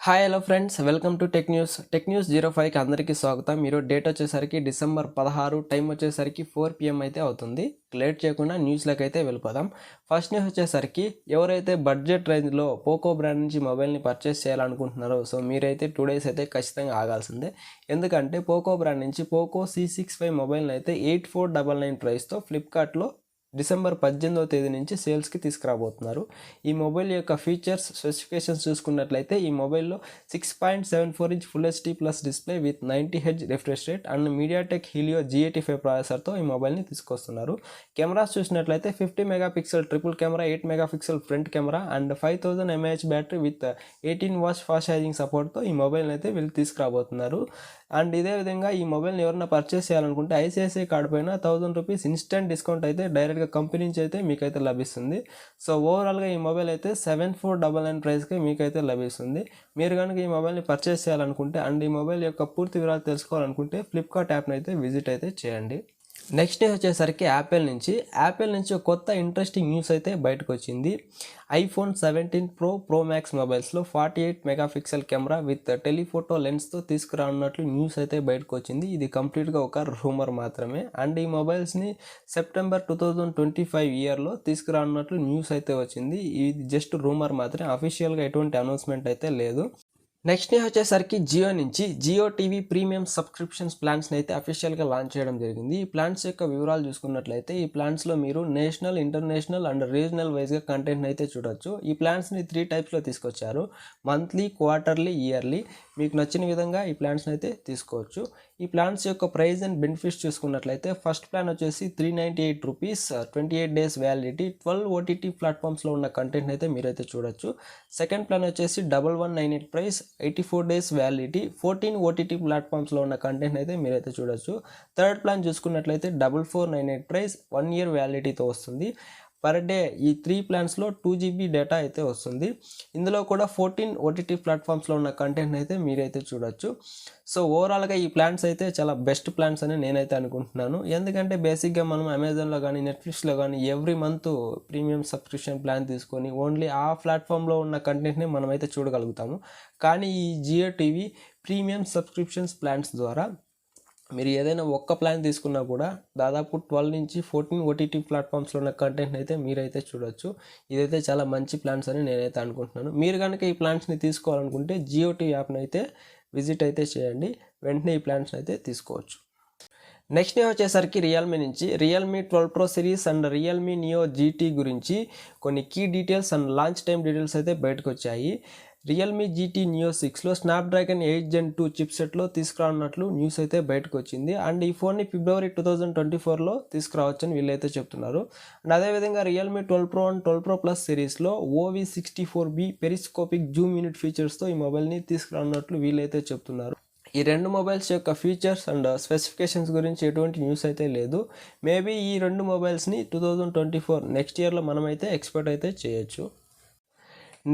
Hi hello friends, welcome to tech news 05కి అందరికీ స్వాగతం. మీరు డేట్ వచ్చేసరికి డిసెంబర్ 16, టైం వచ్చేసరికి 4 PM అయితే అవుతుంది. లేట్ చేయకుండా న్యూస్లోకి అయితే వెళ్ళిపోదాం. ఫస్ట్ న్యూస్ వచ్చేసరికి ఎవరైతే బడ్జెట్ రేంజ్లో పోకో బ్రాండ్ నుంచి మొబైల్ని పర్చేస్ చేయాలనుకుంటున్నారో మీరైతే 2 days అయితే ఖచ్చితంగా ఆగాల్సిందే. ఎందుకంటే పోకో బ్రాండ్ నుంచి పోకో C65 మొబైల్ని అయితే 8499 ప్రైస్తో ఫ్లిప్కార్ట్లో డిసెంబర్ 18వ తేదీ నుంచి సేల్స్కి తీసుకురాబోతున్నారు. ఈ మొబైల్ యొక్క ఫీచర్స్ స్పెసిఫికేషన్స్ చూసుకున్నట్లయితే ఈ మొబైల్లో 6.74 inch full HD plus display with 90Hz refresh rate and MediaTek Helio G85 ప్రాసెసర్తో ఈ మొబైల్ని తీసుకొస్తున్నారు. కెమెరాస్ చూసినట్లయితే 50 megapixel triple camera, 8 megapixel front camera and 5000 mAh battery with 18 watts fast charging సపోర్ట్తో ఈ మొబైల్ని అయితే వీళ్ళు తీసుకురాబోతున్నారు. అండ్ ఇదే విధంగా ఈ మొబైల్ని ఎవరైనా పర్చేస్ చేయాలనుకుంటే ICICI కార్డు పైన 1000 రూపీస్ ఇన్స్టెంట్ డిస్కౌంట్ అయితే డైరెక్ట్గా కంపెనీ నుంచి అయితే మీకైతే లభిస్తుంది. సో ఓవరాల్గా ఈ మొబైల్ అయితే 7499 ప్రైస్కి మీకైతే లభిస్తుంది. మీరు కనుక ఈ మొబైల్ని పర్చేస్ చేయాలనుకుంటే అండ్ ఈ మొబైల్ యొక్క పూర్తి వివరాలు తెలుసుకోవాలనుకుంటే ఫ్లిప్కార్ట్ యాప్ని అయితే విజిట్ అయితే చేయండి. నెక్స్ట్ న్యూస్ వచ్చేసరికి యాపిల్ నుంచి ఒక కొత్త ఇంట్రెస్టింగ్ న్యూస్ అయితే బయటకు వచ్చింది. iPhone 17 Pro Max మొబైల్స్లో 48 మెగాపిక్సెల్ కెమెరా విత్ టెలిఫోటో లెన్స్తో తీసుకురానున్నట్లు న్యూస్ అయితే బయటకు వచ్చింది. ఇది కంప్లీట్గా ఒక రూమర్ మాత్రమే. అండ్ ఈ మొబైల్స్ని సెప్టెంబర్ 2025 ఇయర్లో తీసుకురానున్నట్లు న్యూస్ అయితే వచ్చింది. ఇది జస్ట్ రూమర్ మాత్రమే, అఫీషియల్గా ఎటువంటి అనౌన్స్మెంట్ అయితే లేదు. నెక్స్ట్ న్యూస్ వచ్చేసరికి జియో టీవీ ప్రీమియం సబ్స్క్రిప్షన్స్ ప్లాన్స్ని అయితే అఫీషియల్గా లాంచ్ చేయడం జరిగింది. ఈ ప్లాన్స్ యొక్క వివరాలు చూసుకున్నట్లయితే ఈ ప్లాన్స్లో మీరు నేషనల్, ఇంటర్నేషనల్ అండ్ రీజనల్ వైజ్గా కంటెంట్ని అయితే చూడొచ్చు. ఈ ప్లాన్స్ని 3 typesలో తీసుకొచ్చారు: మంత్లీ, క్వార్టర్లీ, ఇయర్లీ. మీకు నచ్చిన విధంగా ఈ ప్లాన్స్ని అయితే తీసుకోవచ్చు. ఈ ప్లాన్స్ యొక్క ప్రైస్ అండ్ బెనిఫిట్స్ చూసుకున్నట్లయితే ఫస్ట్ ప్లాన్ వచ్చేసి 398 రూపీస్, 28 days వ్యాలిడిటీ, 12 OTT ప్లాట్ఫామ్స్లో ఉన్న కంటెంట్ని అయితే మీరైతే చూడొచ్చు. సెకండ్ ప్లాన్ వచ్చేసి 1198 ప్రైస్, 84 days వ్యాలిడిటీ, 14 OTT ప్లాట్ఫామ్స్లో ఉన్న కంటెంట్ అయితే మీరైతే చూడొచ్చు. థర్డ్ ప్లాన్ చూసుకున్నట్లయితే 4498 ప్రైస్, 1 year వ్యాలిడిటీతో వస్తుంది. పర్ డే ఈ 3 ప్లాన్స్లో 2 GB డేటా అయితే వస్తుంది. ఇందులో కూడా 14 OTT ప్లాట్ఫామ్స్లో ఉన్న కంటెంట్ అయితే మీరైతే చూడొచ్చు. సో ఓవరాల్గా ఈ ప్లాన్స్ అయితే చాలా బెస్ట్ ప్లాన్స్ అని నేనైతే అనుకుంటున్నాను. ఎందుకంటే బేసిక్గా మనం అమెజాన్లో కానీ, నెట్ఫ్లిక్స్లో కానీ every month premium subscription plan తీసుకొని ఓన్లీ ఆ ప్లాట్ఫామ్లో ఉన్న కంటెంట్ని మనమైతే చూడగలుగుతాము. కానీ ఈ Jio TV premium subscriptions plans ద్వారా మీరు ఏదైనా ఒక్క ప్లాన్ తీసుకున్నా కూడా దాదాపు 12 నుంచి 14 OTT ప్లాట్ఫామ్స్లో ఉన్న కంటెంట్ని అయితే మీరైతే చూడొచ్చు. ఇదైతే చాలా మంచి ప్లాన్స్ అని నేనైతే అనుకుంటున్నాను. మీరు కనుక ఈ ప్లాన్స్ని తీసుకోవాలనుకుంటే జియో టీవీ యాప్ని అయితే విజిట్ అయితే చేయండి. వెంటనే ఈ ప్లాన్స్ని అయితే తీసుకోవచ్చు. నెక్స్ట్ వచ్చేసరికి Realme 12 Pro series and Realme Neo GT గురించి కొన్ని key details and launch time details అయితే బయటకు వచ్చాయి. రియల్మీ GT Neo 6లో స్నాప్డ్రాగన్ 8 Gen 2 చిప్సెట్లో తీసుకురానున్నట్లు న్యూస్ అయితే బయటకు వచ్చింది. అండ్ ఈ ఫోన్ని ఫిబ్రవరి 2024లో తీసుకురావచ్చని వీళ్ళైతే చెప్తున్నారు. అండ్ అదేవిధంగా Realme 12 Pro and 12 Pro Plus సిరీస్లో OV64B పెరిస్కోపిక్ జూమ్ యూనిట్ ఫీచర్స్తో ఈ మొబైల్ని తీసుకురానున్నట్లు వీళ్ళైతే చెప్తున్నారు. ఈ రెండు మొబైల్స్ యొక్క ఫీచర్స్ అండ్ స్పెసిఫికేషన్స్ గురించి ఎటువంటి న్యూస్ అయితే లేదు. మేబీ ఈ రెండు మొబైల్స్ని 2024 నెక్స్ట్ ఇయర్లో మనమైతే ఎక్స్పెక్ట్ అయితే చేయొచ్చు.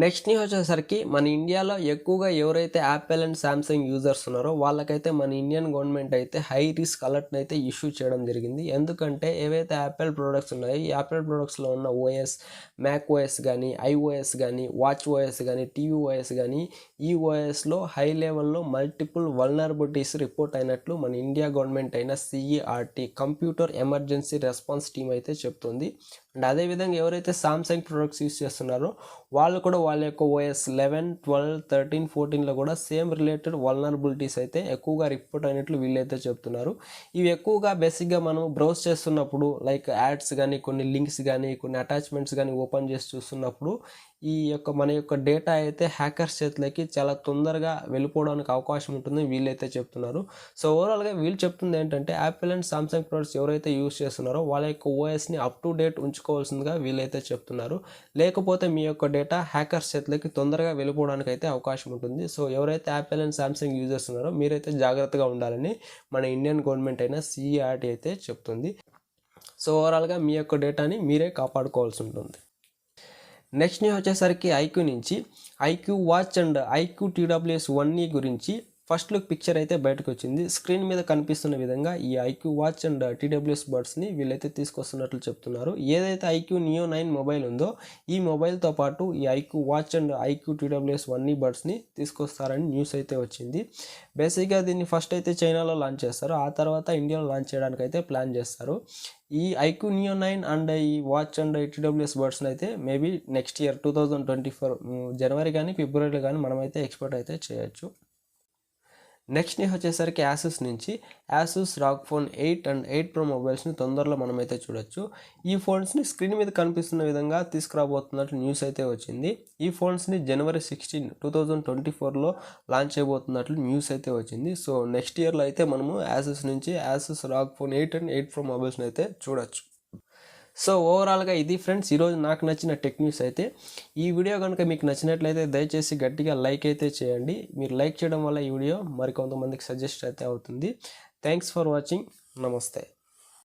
నెక్స్ట్ న్యూస్ వచ్చేసరికి మన ఇండియాలో ఎక్కువగా ఎవరైతే యాపిల్ అండ్ శాంసంగ్ యూజర్స్ ఉన్నారో వాళ్ళకైతే మన ఇండియన్ గవర్నమెంట్ అయితే హై రిస్క్ అలర్ట్ని అయితే ఇష్యూ చేయడం జరిగింది. ఎందుకంటే ఏవైతే యాపిల్ ప్రోడక్ట్స్ ఉన్నాయో ఈ యాపిల్ ప్రోడక్ట్స్లో ఉన్న OS, మ్యాక్ OS కానీ, iOS కానీ, వాచ్ OS కానీ, TV OS కానీ, ఈ OSలో హై లెవెల్లో మల్టిపుల్ వల్నరబిలిటీస్ రిపోర్ట్ అయినట్లు మన ఇండియా గవర్నమెంట్ అయిన CERT computer emergency response team అయితే చెప్తుంది. అండ్ అదేవిధంగా ఎవరైతే సామ్సంగ్ ప్రొడక్ట్స్ యూస్ చేస్తున్నారో వాళ్ళు కూడా వాళ్ళ యొక్క OS 11, 12, 13, 14లో కూడా సేమ్ రిలేటెడ్ వల్నరబిలిటీస్ అయితే ఎక్కువగా రిపోర్ట్ అయినట్లు వీళ్ళైతే చెప్తున్నారు. ఇవి ఎక్కువగా బేసిక్గా మనం బ్రౌజ్ చేస్తున్నప్పుడు లైక్ యాడ్స్ కానీ, కొన్ని లింక్స్ కానీ, కొన్ని అటాచ్మెంట్స్ కానీ ఓపెన్ చేసి చూస్తున్నప్పుడు మన యొక్క డేటా అయితే హ్యాకర్స్ చేతులకి చాలా తొందరగా వెళ్ళిపోవడానికి అవకాశం ఉంటుందని వీళ్ళైతే చెప్తున్నారు. సో ఓవరాల్గా వీళ్ళు చెప్తుంది ఏంటంటే యాపిల్ అండ్ సామ్సంగ్ ప్రొడక్ట్స్ ఎవరైతే యూస్ చేస్తున్నారో వాళ్ళ యొక్క OSని అప్ టు డేట్ ఉంచుకోవాల్సిందిగా వీళ్ళైతే చెప్తున్నారు. లేకపోతే మీ యొక్క డేటా హ్యాకర్స్ చేతులకి తొందరగా వెళ్ళిపోవడానికి అయితే అవకాశం ఉంటుంది. సో ఎవరైతే యాపిల్ అండ్ సామ్సంగ్ యూజ్ చేస్తున్నారో మీరైతే జాగ్రత్తగా ఉండాలని మన ఇండియన్ గవర్నమెంట్ అయిన CERT అయితే చెప్తుంది. సో ఓవరాల్గా మీ యొక్క డేటాని మీరే కాపాడుకోవాల్సి ఉంటుంది. నెక్స్ట్ న్యూస్ వచ్చేసరికి iQOO watch and iQOO TWS 1E గురించి ఫస్ట్ లుక్ పిక్చర్ అయితే బయటకు వచ్చింది. స్క్రీన్ మీద కనిపిస్తున్న విధంగా ఈ ఐక్యూ వాచ్ అండ్ TWS బడ్స్ని వీళ్ళైతే తీసుకొస్తున్నట్లు చెప్తున్నారు. ఏదైతే ఐక్యూ నియో 9 మొబైల్ ఉందో ఈ మొబైల్తో పాటు ఈ iQOO watch and iQOO TWS 1E బడ్స్ని తీసుకొస్తారని న్యూస్ అయితే వచ్చింది. బేసిక్గా దీన్ని ఫస్ట్ అయితే చైనాలో లాంచ్ చేస్తారు, ఆ తర్వాత ఇండియాలో లాంచ్ చేయడానికి అయితే ప్లాన్ చేస్తారు. ఈ ఐక్యూ నియో 9 అండ్ ఈ వాచ్ అండ్ TWS బడ్స్ని అయితే మేబీ నెక్స్ట్ ఇయర్ 2024 జనవరి కానీ ఫిబ్రవరిలో కానీ మనమైతే ఎక్స్పోర్ట్ అయితే చేయొచ్చు. నెక్స్ట్ న్యూస్ వచ్చేసరికి యాసూస్ నుంచి Asus ROG phone 8 and 8 Pro మొబైల్స్ని తొందరలో మనమైతే చూడొచ్చు. ఈ ఫోన్స్ని స్క్రీన్ మీద కనిపిస్తున్న విధంగా తీసుకురాబోతున్నట్లు న్యూస్ అయితే వచ్చింది. ఈ ఫోన్స్ని జనవరి 16, 2024లో లాంచ్ చేయబోతున్నట్లు న్యూస్ అయితే వచ్చింది. సో నెక్స్ట్ ఇయర్లో అయితే మనము యాసూస్ నుంచి Asus ROG phone 8 and 8 Pro మొబైల్స్ని అయితే చూడొచ్చు. సో ఓవరాల్గా ఇది ఫ్రెండ్స్ ఈరోజు నాకు నచ్చిన టెక్ న్యూస్ అయితే. ఈ వీడియో కనుక మీకు నచ్చినట్లయితే దయచేసి గట్టిగా లైక్ అయితే చేయండి. మీరు లైక్ చేయడం వల్ల ఈ వీడియో మరికొంతమందికి సజెస్ట్ అయితే అవుతుంది. Thanks for watching. నమస్తే.